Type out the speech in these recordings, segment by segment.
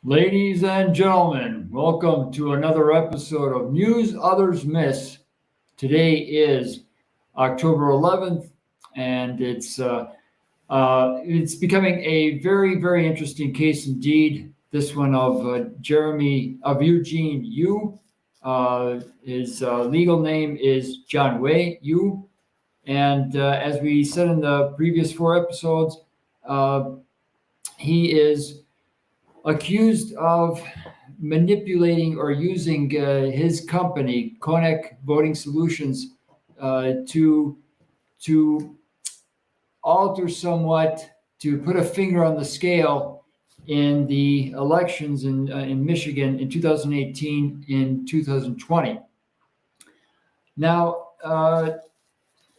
Ladies and gentlemen, welcome to another episode of News Others Miss. Today is October 11th, and it's becoming a very, very interesting case indeed. This one of Eugene Yu. His legal name is John Wei Yu, and as we said in the previous four episodes, he is accused of manipulating or using his company, Konek Voting Solutions, to alter somewhat, to put a finger on the scale in the elections in Michigan in 2018 in 2020. Now,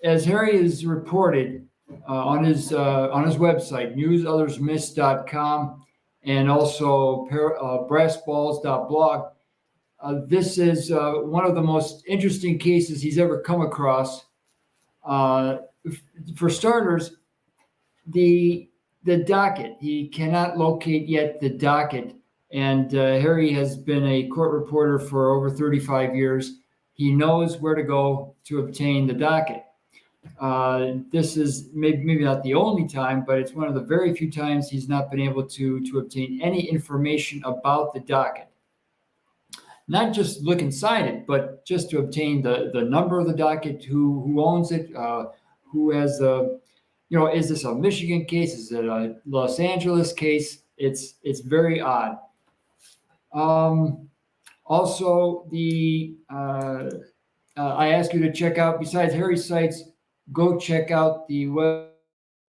as Harry has reported on his website, newsothersmiss.com, and also brassballs.blog. This is one of the most interesting cases he's ever come across. For starters, the docket. He cannot locate yet the docket. And Harry has been a court reporter for over 35 years. He knows where to go to obtain the docket. This is maybe not the only time, but it's one of the very few times he's not been able to obtain any information about the docket. Not just look inside it, but just to obtain the number of the docket, who owns it, who has is this a Michigan case? Is it a Los Angeles case? It's very odd. Also, I ask you to check out, besides Harry's sites, go check out the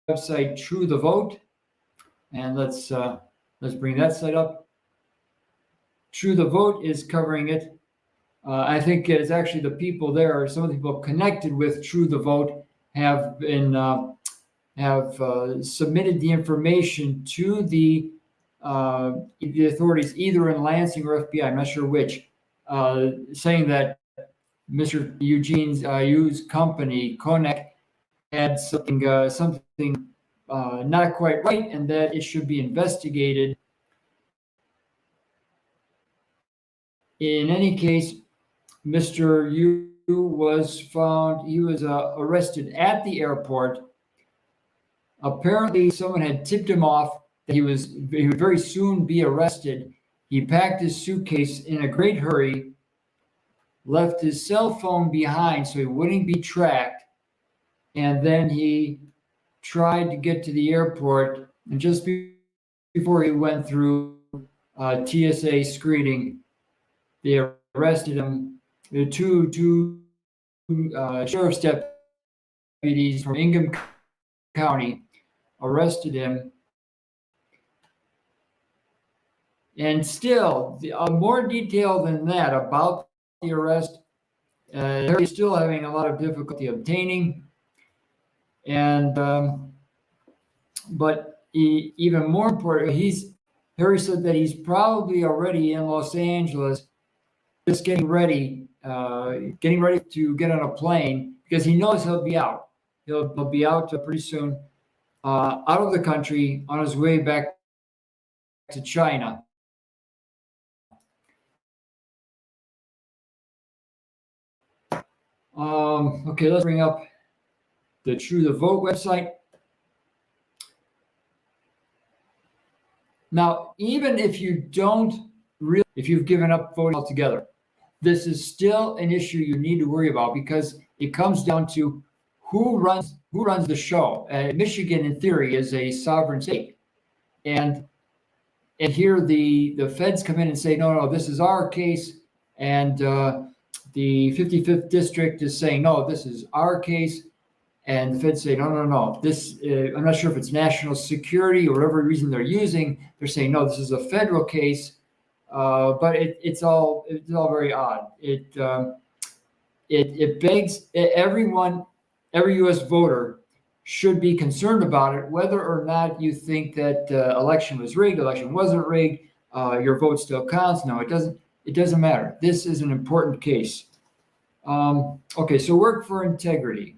website True the Vote, and let's bring that site up. True the Vote is covering it. I think it's actually the people there, some of the people connected with True the Vote have been submitted the information to the authorities, either in Lansing or FBI. I'm not sure which, saying that Mr. Eugene Yu's company, Konek, had something not quite right, and that it should be investigated. In any case, Mr. Yu was found, he was arrested at the airport. Apparently, someone had tipped him off that he would very soon be arrested. He packed his suitcase in a great hurry, left his cell phone behind so he wouldn't be tracked, and then he tried to get to the airport, and just before he went through TSA screening, they arrested him. The two sheriff's deputies from Ingham County arrested him. And still, more detail than that about the arrest, they're still having a lot of difficulty obtaining. And but even more important, Harry said that he's probably already in Los Angeles, just getting ready to get on a plane, because he knows he'll be out. He'll be out pretty soon, out of the country, on his way back to China. Okay, let's bring up the True the Vote website. Now, even if you've given up voting altogether, this is still an issue you need to worry about, because it comes down to who runs the show. Michigan, in theory, is a sovereign state, and here the feds come in and say, no, this is our case, and the 55th district is saying, no, this is our case. And the feds say, no. This, I'm not sure if it's national security or whatever reason they're using. They're saying, no, this is a federal case. But it's all very odd. It begs every U.S. voter should be concerned about it, whether or not you think that election was rigged, election wasn't rigged, your vote still counts. No, it doesn't. It doesn't matter. This is an important case. Okay, so work for integrity.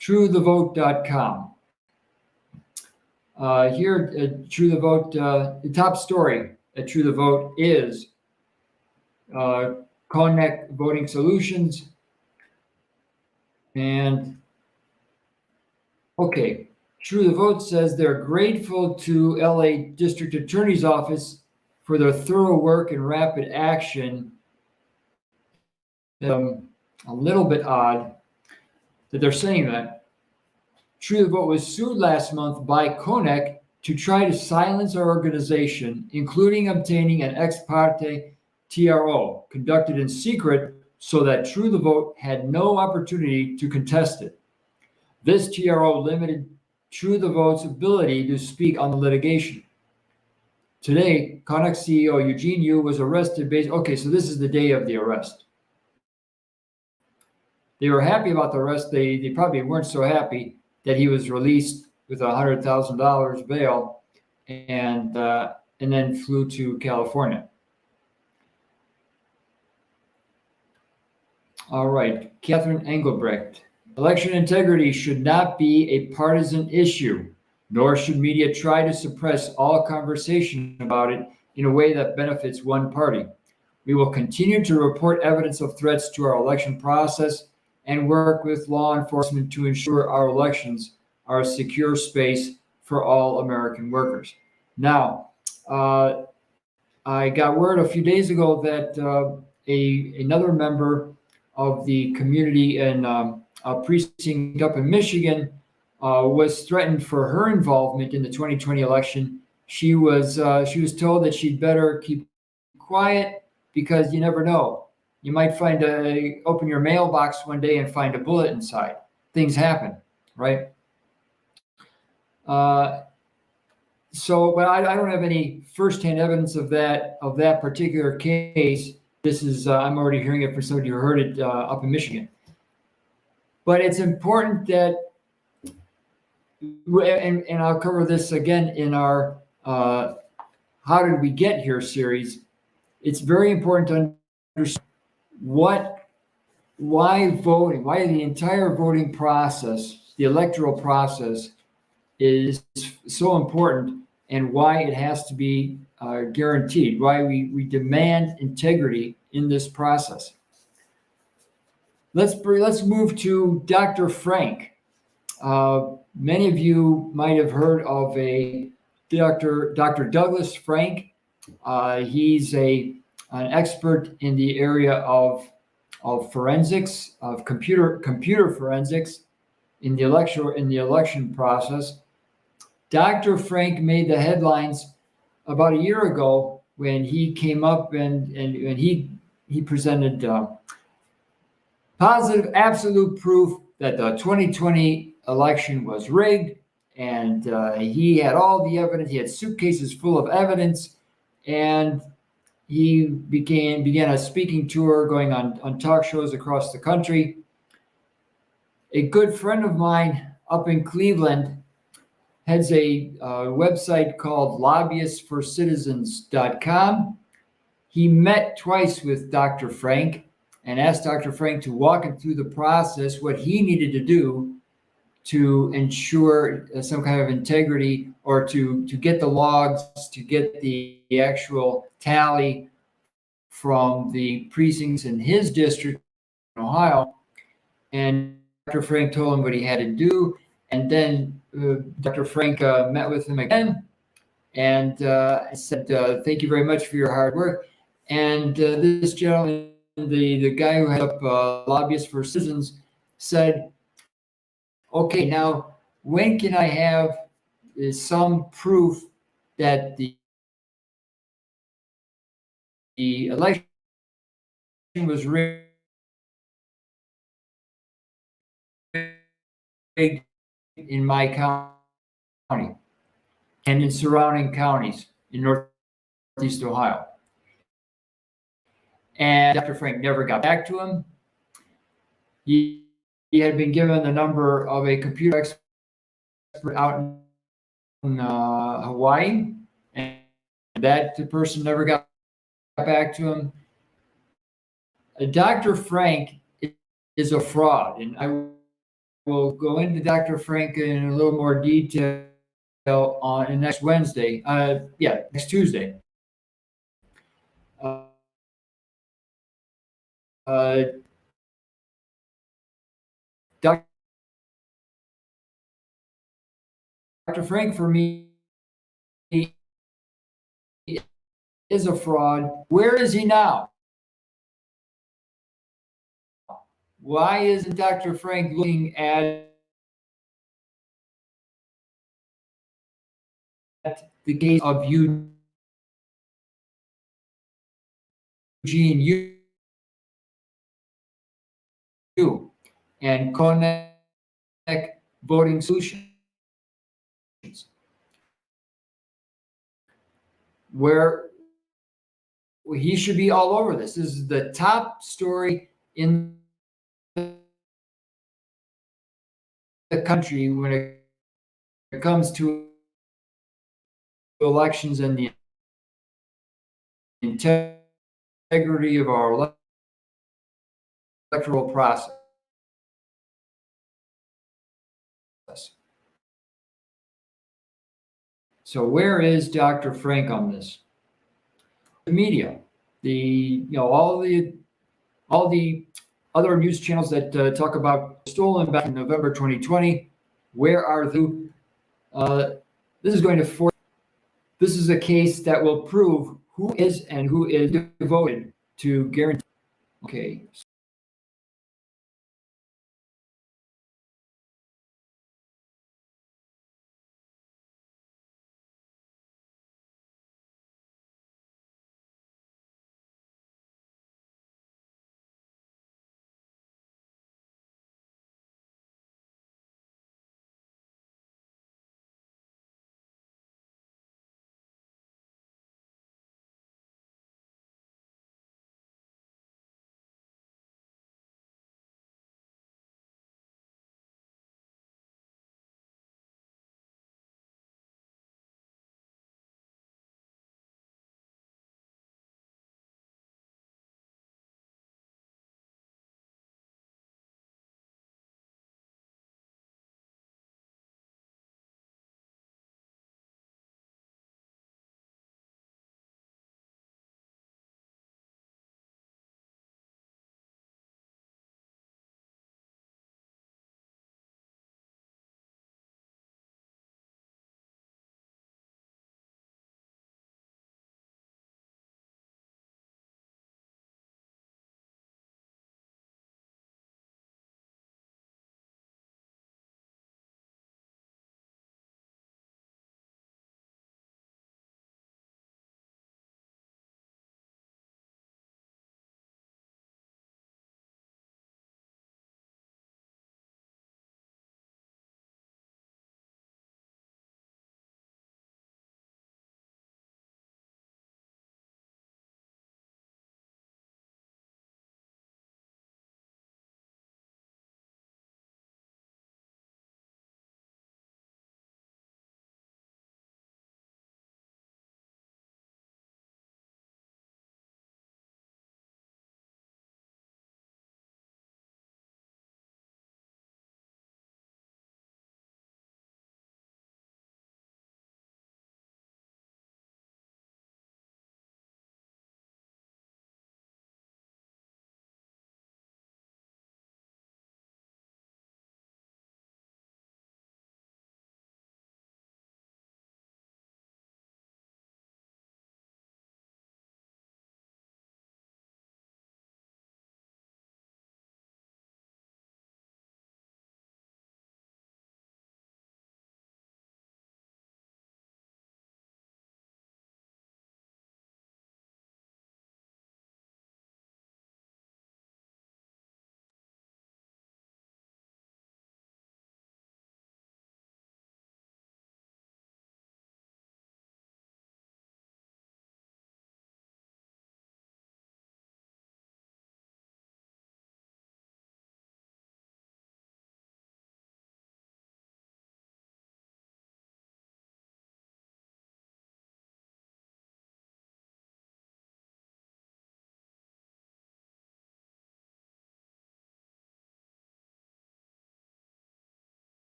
TrueTheVote.com. Here at True the Vote, the top story. at True the Vote is Connect Voting Solutions. And okay, True the Vote says they're grateful to LA District Attorney's Office for their thorough work and rapid action. A little bit odd that they're saying that. True the Vote was sued last month by Connect to try to silence our organization, including obtaining an ex parte TRO conducted in secret so that True the Vote had no opportunity to contest it. This TRO limited True the Vote's ability to speak on the litigation. Today, Connect CEO Eugene Yu was arrested okay, so this is the day of the arrest. They were happy about the arrest. They probably weren't so happy that he was released with $100,000 bail and then flew to California. All right, Catherine Engelbrecht. Election integrity should not be a partisan issue, nor should media try to suppress all conversation about it in a way that benefits one party. We will continue to report evidence of threats to our election process and work with law enforcement to ensure our elections are a secure space for all American workers. Now, I got word a few days ago that another member of the community in a precinct up in Michigan was threatened for her involvement in the 2020 election. She was told that she'd better keep quiet because you never know. You might open your mailbox one day and find a bullet inside. Things happen, right? But I don't have any firsthand evidence of that particular case. This is I'm already hearing it from somebody who heard it up in Michigan. But it's important that, and I'll cover this again in our How Did We Get Here series. It's very important to understand why voting, why the entire voting process, the electoral process, is so important, and why it has to be guaranteed, why we demand integrity in this process. Let's move to Dr. Frank. Many of you might have heard of Dr. Douglas Frank. He's an expert in the area of forensics, of computer forensics in the election process. Dr. Frank made the headlines about a year ago when he came up and he presented positive, absolute proof that the 2020 election was rigged, and he had all the evidence. He had suitcases full of evidence, and he began a speaking tour, going on talk shows across the country. A good friend of mine up in Cleveland has a website called lobbyistforcitizens.com. He met twice with Dr. Frank and asked Dr. Frank to walk him through the process, what he needed to do to ensure some kind of integrity, or to get the logs, to get the actual tally from the precincts in his district in Ohio. And Dr. Frank told him what he had to do. And then Dr. Frank met with him again and said, thank you very much for your hard work. And this gentleman, the guy who had up Lobbyists for Citizens, said, okay, now when can I have some proof that the election was rigged in my county and in surrounding counties in Northeast Ohio? And Dr. Frank never got back to him. He had been given the number of a computer expert out in Hawaii, and that person never got back to him. Dr. Frank is a fraud, and I will go into Dr. Frank in a little more detail on next Wednesday. Next Tuesday. Dr. Frank, for me, is a fraud. Where is he now? Why isn't Dr. Frank looking at the case of Eugene Yu and Konek Voting Solutions, where he should be all over this? This is the top story in the country when it comes to elections and the integrity of our electoral process. So where is Dr. Frank on this? The media, all the other news channels that talk about stolen back in November 2020. Where are they? This is going to force. This is a case that will prove who is and who is devoted to guarantee. Okay.